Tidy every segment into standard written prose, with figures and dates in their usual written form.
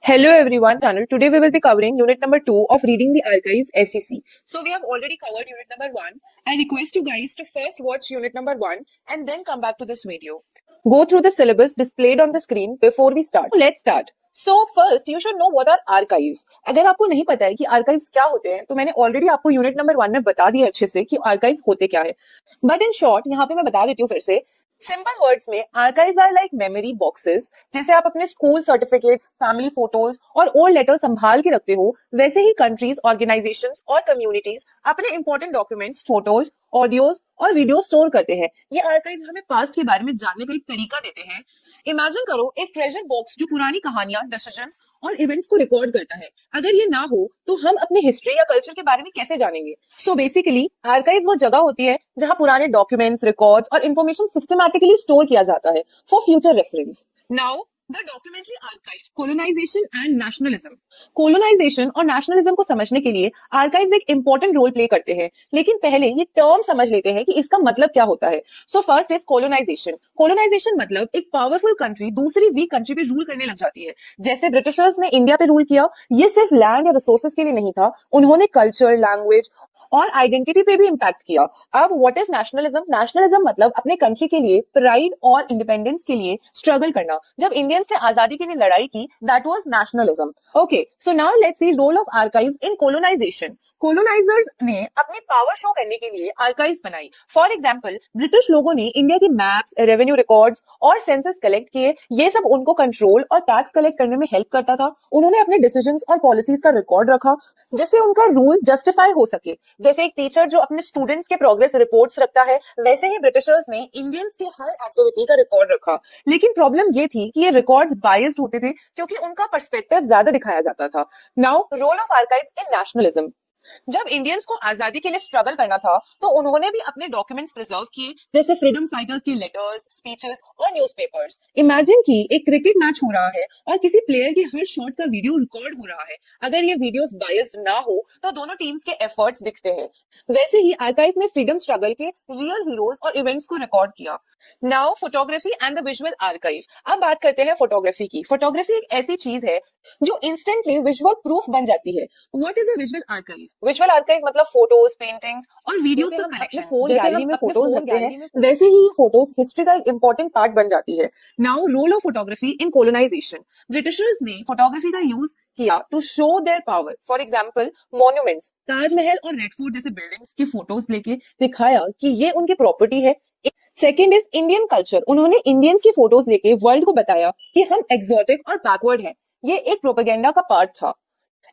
Hello everyone, channel. Today we will be covering unit number 2 of Reading the Archives SEC. So we have already covered unit number 1. I request you guys to first watch unit number 1 and then come back to this video. Go through the syllabus displayed on the screen before we start. Let's start. So first you should know what are archives. अगर आपको नहीं पता है कि archives क्या होते हैं तो मैंने ऑलरेडी आपको यूनिट नंबर 1 में बता दिया अच्छे से कि archives होते क्या है. बट इन शॉर्ट यहाँ पे मैं बता देती हूँ फिर से. सिंपल वर्ड्स में archives are like memory boxes. जैसे आप अपने स्कूल सर्टिफिकेट्स, फैमिली फोटोज और ओल्ड लेटर संभाल के रखते हो, वैसे ही कंट्रीज, ऑर्गेनाइजेशंस और कम्युनिटीज अपने इंपॉर्टेंट डॉक्यूमेंट्स, फोटोज, ऑडियोज और वीडियो स्टोर करते हैं. ये आर्काइव्स हमें पास्ट के बारे में जानने का एक तरीका देते हैं. इमेजिन करो एक ट्रेजर बॉक्स जो पुरानी कहानियां, डिसीजंस और इवेंट्स को रिकॉर्ड करता है. अगर ये ना हो तो हम अपने हिस्ट्री या कल्चर के बारे में कैसे जानेंगे? सो बेसिकली आर्काइव्स वो जगह होती है जहां पुराने डॉक्यूमेंट्स, रिकॉर्ड्स और इंफॉर्मेशन सिस्टमैटिकली स्टोर किया जाता है for future reference. Now the documentary archive, colonisation and nationalism. Colonisation और नेशनलिज्म को समझने के लिए आर्काइव्स एक इंपॉर्टेंट रोल प्ले करते हैं. लेकिन पहले ये टर्म समझ लेते हैं कि इसका मतलब क्या होता है. So first is colonisation. Colonisation मतलब एक पावरफुल कंट्री दूसरी वीक कंट्री पे रूल करने लग जाती है. जैसे ब्रिटिशर्स ने इंडिया पे रूल किया, ये सिर्फ लैंड या रिसोर्सेज के लिए नहीं था, उन्होंने कल्चर, लैंग्वेज और आइडेंटिटी पे भी इम्पैक्ट किया. अब व्हाट इज नेशनलिज्म? नेशनलिज्म मतलब अपने कंट्री के लिए, प्राइड और इंडिपेंडेंस के लिए स्ट्रगल करना. जब इंडियंस ने आजादी के लिए लड़ाई की, that was nationalism. Okay, so now let's see role of archives in colonisation. Colonisers ने अपनी पावर शो करने के लिए आर्काइव्स बनाई. फॉर एग्जांपल, ब्रिटिश लोगों ने इंडिया की मैप्स, रेवेन्यू रिकॉर्ड्स और सेंसस कलेक्ट किए. ये सब उनको कंट्रोल और टैक्स कलेक्ट करने में हेल्प करता था. उन्होंने अपने डिसीजंस और पॉलिसीज का रिकॉर्ड रखा जिससे उनका रूल जस्टिफाई हो सके. जैसे एक टीचर जो अपने स्टूडेंट्स के प्रोग्रेस रिपोर्ट्स रखता है, वैसे ही ब्रिटिशर्स ने इंडियंस की हर एक्टिविटी का रिकॉर्ड रखा. लेकिन प्रॉब्लम ये थी कि ये रिकॉर्ड्स बायस्ड होते थे क्योंकि उनका पर्सपेक्टिव ज्यादा दिखाया जाता था. Now role of archives in nationalism. जब इंडियंस को आजादी के लिए स्ट्रगल करना था तो उन्होंने भी अपने डॉक्यूमेंट्स प्रिजर्व किए, जैसे फ्रीडम फाइटर्स के लेटर्स, स्पीचेस और न्यूज़पेपर्स. इमेजिन कि एक क्रिकेट मैच हो रहा है और किसी प्लेयर के हर शॉट का वीडियो रिकॉर्ड हो रहा है. अगर ये वीडियोस बायस्ड ना हो तो दोनों टीम्स के एफर्ट्स दिखते हैं. वैसे ही आर्काइव्स ने फ्रीडम स्ट्रगल के रियल हीरोज और इवेंट्स को रिकॉर्ड किया. Now photography and the visual archive. अब बात करते हैं फोटोग्राफी की. फोटोग्राफी एक ऐसी चीज है जो इंस्टेंटली विजुअल प्रूफ बन जाती है. What is a visual archive? Visual archive मतलब फोटोज, पेंटिंग्स और वीडियोस का कलेक्शन. जैसे गैलरी में फोटोज रखते हैं, वैसे ही ये फोटोज हिस्ट्री का एक इंपॉर्टेंट पार्ट बन जाती है. Now role of photography in colonisation. Britishers ने फोटोग्राफी का यूज किया to show their power. For example, monuments, Taj Mahal और रेड फोर्ट जैसे बिल्डिंग्स की फोटोज लेके दिखाया कि ये उनकी प्रॉपर्टी है. Second is Indian culture. उन्होंने इंडियंस की फोटोज लेके वर्ल्ड को बताया कि हम एक्सोटिक और बैकवर्ड हैं. ये एक प्रोपेगेंडा का पार्ट था.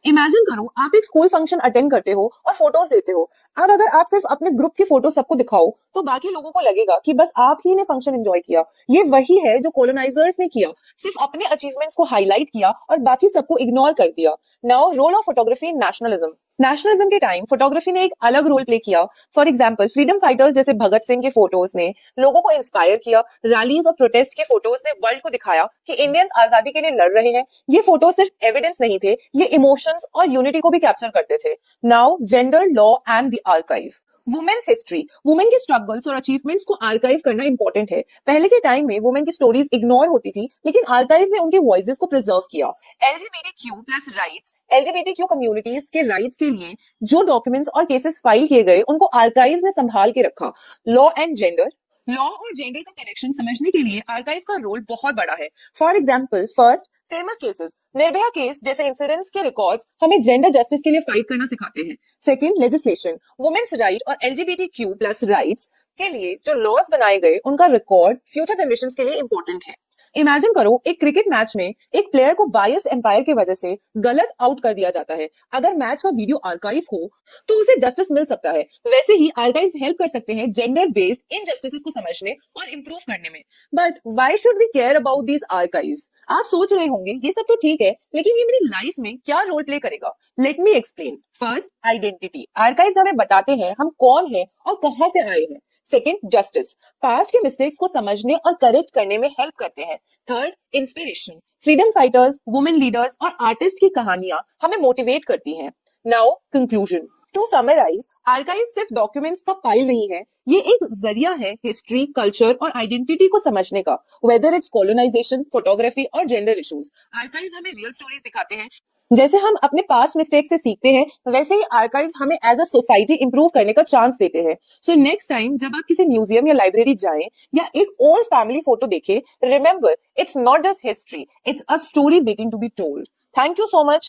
इमेजिन करो आप एक स्कूल फंक्शन अटेंड करते हो और फोटोज लेते हो. अब अगर आप सिर्फ अपने ग्रुप की फोटो सबको दिखाओ तो बाकी लोगों को लगेगा कि बस आप ही ने फंक्शन एंजॉय किया. ये वही है जो कोलोनाइजर्स ने किया, सिर्फ अपने अचीवमेंट्स को हाईलाइट किया और बाकी सबको इग्नोर कर दिया. Now role of photography in nationalism. Nationalism के टाइम फोटोग्राफी ने एक अलग रोल प्ले किया. फॉर एग्जाम्पल, फ्रीडम फाइटर्स जैसे भगत सिंह के फोटोज ने लोगों को इंस्पायर किया. रैलीज और प्रोटेस्ट के फोटोज ने वर्ल्ड को दिखाया कि इंडियंस आजादी के लिए लड़ रहे हैं. ये फोटो सिर्फ एविडेंस नहीं थे, ये इमोशंस और यूनिटी को भी कैप्चर करते थे. Now gender, law and the archive. Women's history. Women के स्ट्रगल्स और अचीवमेंट्स को आर्काइव करना इंपॉर्टेंट है. पहले के टाइम में वुमेन की स्टोरीज इग्नोर होती थी, लेकिन आर्काइव ने उनके वॉइसेस को प्रिजर्व किया. LGBTQ plus rights. LGBTQ communities के राइट्स के लिए जो डॉक्यूमेंट्स और केसेस फाइल किए गए उनको आर्काइव्स ने संभाल के रखा. Law and gender. लॉ और जेंडर का कनेक्शन समझने के लिए आर्काइव्स का रोल बहुत बड़ा है. For example, first famous cases, Nirbhaya case जैसे इंसिडेंट्स के रिकॉर्ड्स हमें जेंडर जस्टिस के लिए फाइट करना सिखाते हैं. Second, legislation. वुमेन्स राइट और एलजीबीटीक्यू प्लस राइट्स के लिए जो लॉज बनाए गए उनका रिकॉर्ड फ्यूचर जनरेशंस के लिए इंपॉर्टेंट है. इमेजिन करो एक क्रिकेट मैच में एक प्लेयर को बायस्ड एम्पायर की वजह से गलत आउट कर दिया जाता है. अगर मैच का वीडियो आर्काइव हो तो उसे जस्टिस मिल सकता है. वैसे ही आर्काइव्स हेल्प कर सकते हैं जेंडर बेस्ड इनजस्टिसेस को समझने और इंप्रूव करने में. But why should we care about these archives? आप सोच रहे होंगे ये सब तो ठीक है, लेकिन ये मेरी लाइफ में क्या रोल प्ले करेगा? Let me explain. First, identity. Archives हमें बताते हैं हम कौन है और कहां से आए हैं. Second, justice. पास्ट के मिस्टेक्स को समझने और करेक्ट करने में हेल्प करते हैं. Third, inspiration. Freedom fighters, women leaders और आर्टिस्ट की कहानियां हमें मोटिवेट करती हैं. Now conclusion. To summarize, archive सिर्फ डॉक्यूमेंट्स का पाइल नहीं है, ये एक जरिया है हिस्ट्री, कल्चर और आइडेंटिटी को समझने का, वेदर इट्स कॉलोनाइजेशन, फोटोग्राफी और जेंडर इश्यूज। आर्काइव्स हमें रियल स्टोरीज दिखाते हैं। जैसे हम अपने पास्ट मिस्टेक से सीखते हैं, वैसे ही आर्काइव्स हमें एज अ सोसाइटी इंप्रूव करने का चांस देते हैं। सो नेक्स्ट टाइम जब आप किसी म्यूजियम या लाइब्रेरी जाएं या एक ओल्ड फैमिली फोटो देखें, remember it's not just history, it's a story waiting to be told. Thank you so much.